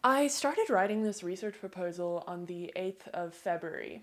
I started writing this research proposal on the 8th of February,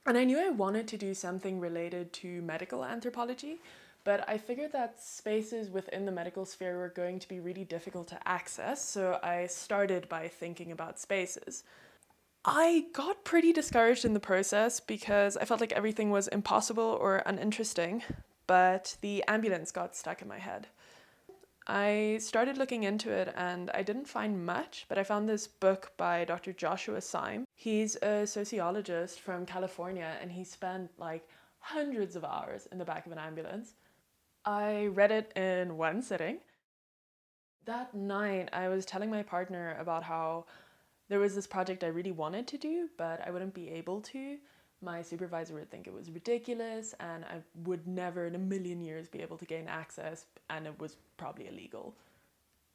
and I knew I wanted to do something related to medical anthropology, but I figured that spaces within the medical sphere were going to be really difficult to access, so I started by thinking about spaces. I got pretty discouraged in the process because I felt like everything was impossible or uninteresting, but the ambulance got stuck in my head. I started looking into it and I didn't find much, but I found this book by Dr. Joshua Syme. He's a sociologist from California and he spent like hundreds of hours in the back of an ambulance. I read it in one sitting. That night, I was telling my partner about how there was this project I really wanted to do, but I wouldn't be able to. My supervisor would think it was ridiculous, and I would never in a million years be able to gain access, and it was probably illegal.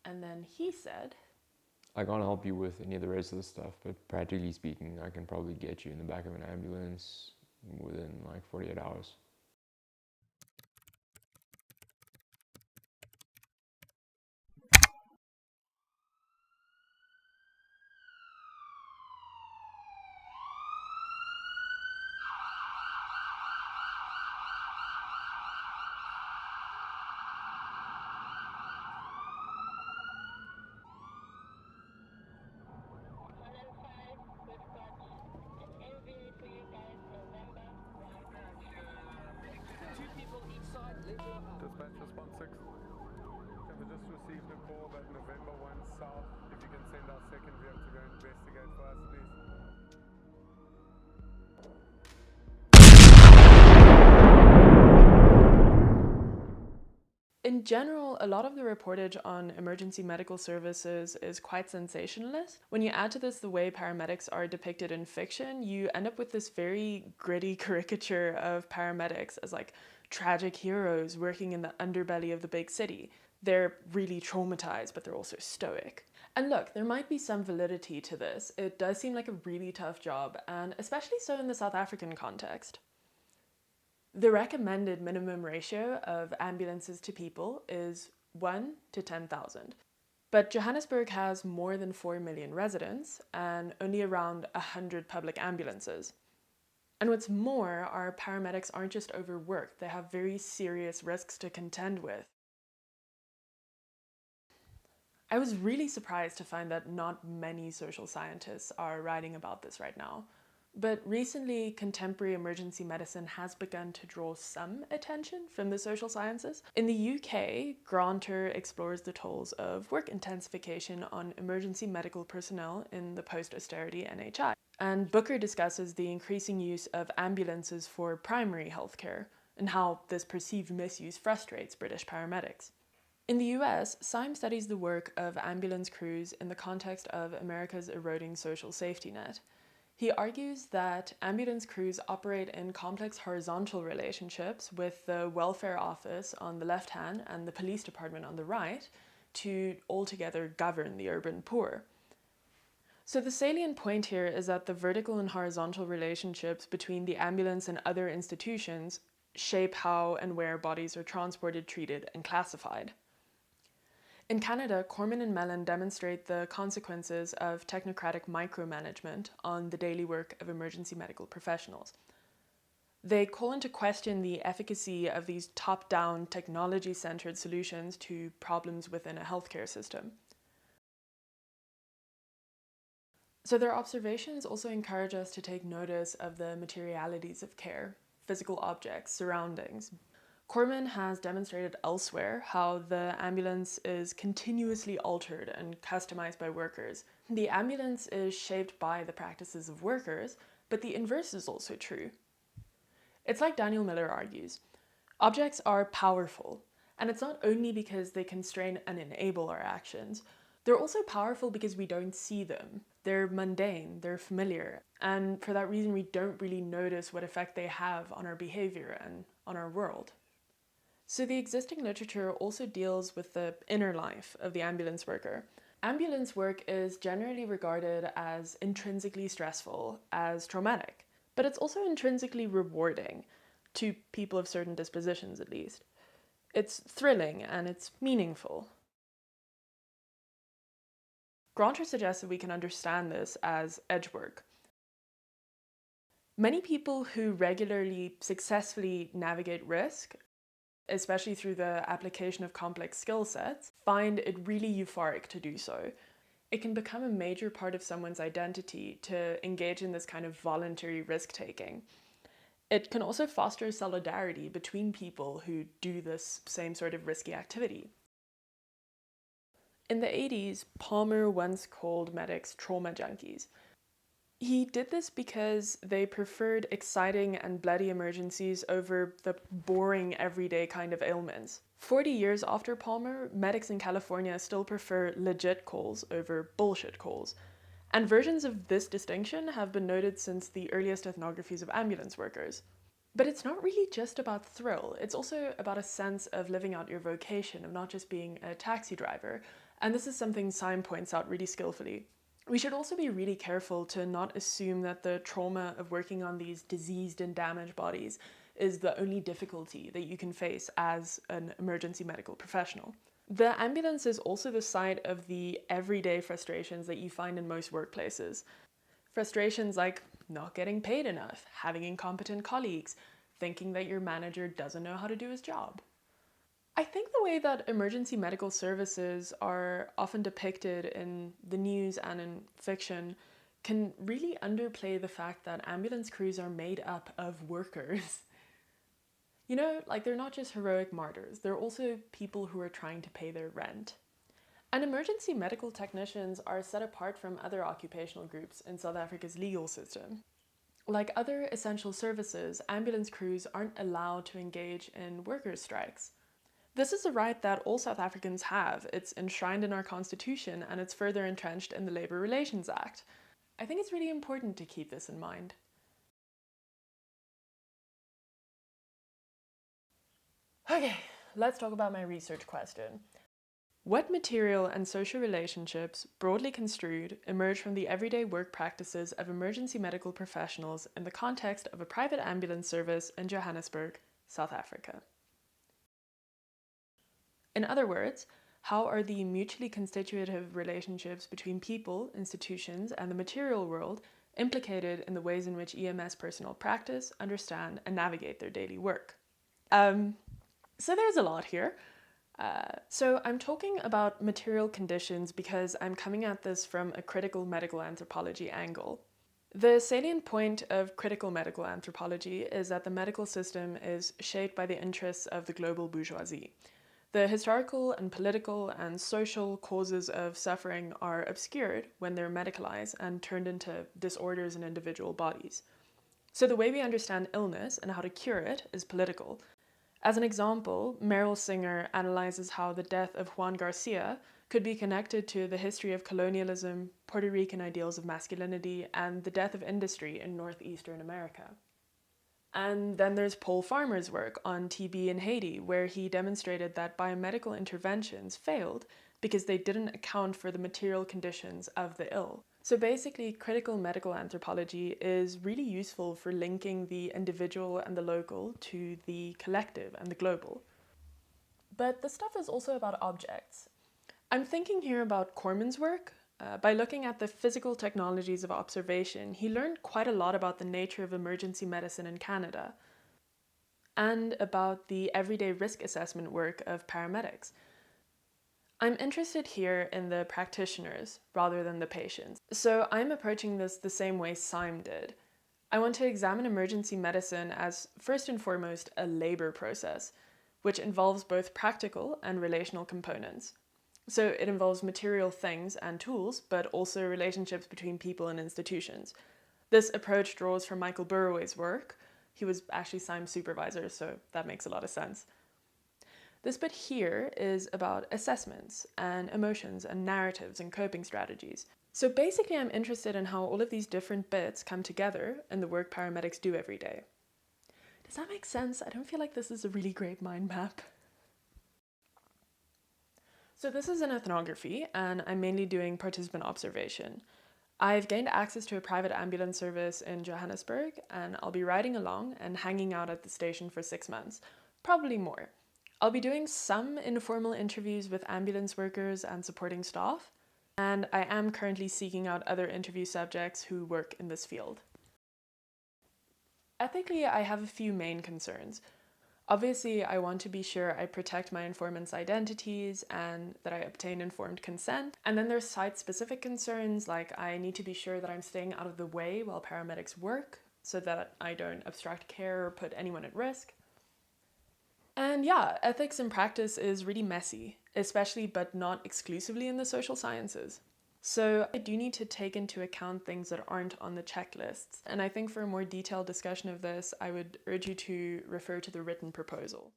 And then he said, I can't help you with any of the rest of the stuff, but practically speaking, I can probably get you in the back of an ambulance within like 48 hours. Dispatch response 6. Have we just received a call that November 1 South, if you can send our second vehicle to go investigate for us, please. in general, a lot of the reportage on emergency medical services is quite sensationalist. When you add to this the way paramedics are depicted in fiction, you end up with this very gritty caricature of paramedics as like tragic heroes working in the underbelly of the big city. They're really traumatized, but they're also stoic. And look, there might be some validity to this. It does seem like a really tough job, and especially so in the South African context. The recommended minimum ratio of ambulances to people is 1 to 10,000. But Johannesburg has more than 4 million residents and only around 100 public ambulances. And what's more, our paramedics aren't just overworked, they have very serious risks to contend with. I was really surprised to find that not many social scientists are writing about this right now. But recently, contemporary emergency medicine has begun to draw some attention from the social sciences. In the UK, Granter explores the tolls of work intensification on emergency medical personnel in the post-austerity NHI. And Booker discusses the increasing use of ambulances for primary healthcare and how this perceived misuse frustrates British paramedics. In the US, Syme studies the work of ambulance crews in the context of America's eroding social safety net. He argues that ambulance crews operate in complex horizontal relationships with the welfare office on the left hand and the police department on the right to altogether govern the urban poor. So the salient point here is that the vertical and horizontal relationships between the ambulance and other institutions shape how and where bodies are transported, treated, and classified. In Canada, Corman and Mellon demonstrate the consequences of technocratic micromanagement on the daily work of emergency medical professionals. They call into question the efficacy of these top-down, technology-centered solutions to problems within a healthcare system. So their observations also encourage us to take notice of the materialities of care, physical objects, surroundings. Corman has demonstrated elsewhere how the ambulance is continuously altered and customized by workers. The ambulance is shaped by the practices of workers, but the inverse is also true. It's like Daniel Miller argues. Objects are powerful, and it's not only because they constrain and enable our actions. They're also powerful because we don't see them. They're mundane, they're familiar, and for that reason we don't really notice what effect they have on our behavior and on our world. So the existing literature also deals with the inner life of the ambulance worker. Ambulance work is generally regarded as intrinsically stressful, as traumatic, but it's also intrinsically rewarding, to people of certain dispositions at least. It's thrilling and it's meaningful. Granter suggests that we can understand this as edge work. Many people who regularly successfully navigate risk, especially through the application of complex skill sets, find it really euphoric to do so. It can become a major part of someone's identity to engage in this kind of voluntary risk-taking. It can also foster solidarity between people who do this same sort of risky activity. In the 80s, Palmer once called medics trauma junkies. He did this because they preferred exciting and bloody emergencies over the boring everyday kind of ailments. 40 years after Palmer, medics in California still prefer legit calls over bullshit calls. And versions of this distinction have been noted since the earliest ethnographies of ambulance workers. But it's not really just about thrill, it's also about a sense of living out your vocation, of not just being a taxi driver. And this is something Syme points out really skillfully. We should also be really careful to not assume that the trauma of working on these diseased and damaged bodies is the only difficulty that you can face as an emergency medical professional. The ambulance is also the site of the everyday frustrations that you find in most workplaces. Frustrations like not getting paid enough, having incompetent colleagues, thinking that your manager doesn't know how to do his job. I think the way that emergency medical services are often depicted in the news and in fiction can really underplay the fact that ambulance crews are made up of workers. You know, like they're not just heroic martyrs, they're also people who are trying to pay their rent. And emergency medical technicians are set apart from other occupational groups in South Africa's legal system. Like other essential services, ambulance crews aren't allowed to engage in workers' strikes. This is a right that all South Africans have. It's enshrined in our constitution and it's further entrenched in the Labour Relations Act. I think it's really important to keep this in mind. Okay, let's talk about my research question. What material and social relationships, broadly construed, emerge from the everyday work practices of emergency medical professionals in the context of a private ambulance service in Johannesburg, South Africa? In other words, how are the mutually constitutive relationships between people, institutions, and the material world implicated in the ways in which EMS personnel practice, understand, and navigate their daily work? So there's a lot here. So I'm talking about material conditions because I'm coming at this from a critical medical anthropology angle. The salient point of critical medical anthropology is that the medical system is shaped by the interests of the global bourgeoisie. The historical and political and social causes of suffering are obscured when they're medicalized and turned into disorders in individual bodies. So the way we understand illness and how to cure it is political. As an example, Meryl Singer analyzes how the death of Juan Garcia could be connected to the history of colonialism, Puerto Rican ideals of masculinity, and the death of industry in northeastern America. And then there's Paul Farmer's work on TB in Haiti, where he demonstrated that biomedical interventions failed because they didn't account for the material conditions of the ill. So basically, critical medical anthropology is really useful for linking the individual and the local to the collective and the global. But the stuff is also about objects. I'm thinking here about Corman's work. By looking at the physical technologies of observation, he learned quite a lot about the nature of emergency medicine in Canada and about the everyday risk assessment work of paramedics. I'm interested here in the practitioners rather than the patients, so I'm approaching this the same way Syme did. I want to examine emergency medicine as, first and foremost, a labor process, which involves both practical and relational components. So it involves material things and tools, but also relationships between people and institutions. This approach draws from Michael Burroway's work. He was actually Syme's supervisor, so that makes a lot of sense. This bit here is about assessments and emotions and narratives and coping strategies. So basically I'm interested in how all of these different bits come together in the work paramedics do every day. Does that make sense? I don't feel like this is a really great mind map. So this is an ethnography, and I'm mainly doing participant observation. I've gained access to a private ambulance service in Johannesburg, and I'll be riding along and hanging out at the station for 6 months, probably more. I'll be doing some informal interviews with ambulance workers and supporting staff, and I am currently seeking out other interview subjects who work in this field. Ethically, I have a few main concerns. Obviously, I want to be sure I protect my informants' identities and that I obtain informed consent. And then there's site-specific concerns, like I need to be sure that I'm staying out of the way while paramedics work so that I don't obstruct care or put anyone at risk. And yeah, ethics in practice is really messy, especially but not exclusively in the social sciences. So I do need to take into account things that aren't on the checklists. And I think for a more detailed discussion of this, I would urge you to refer to the written proposal.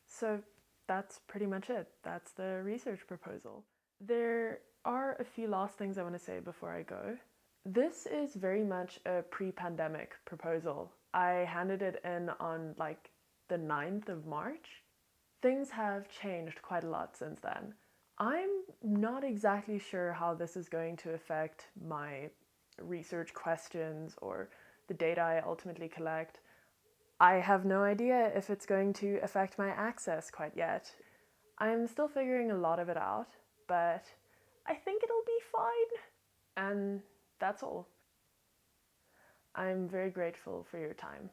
So that's pretty much it. That's the research proposal. There are a few last things I want to say before I go. This is very much a pre-pandemic proposal. I handed it in on like the 9th of March. Things have changed quite a lot since then. I'm not exactly sure how this is going to affect my research questions or the data I ultimately collect. I have no idea if it's going to affect my access quite yet. I'm still figuring a lot of it out, but I think it'll be fine. And that's all. I'm very grateful for your time.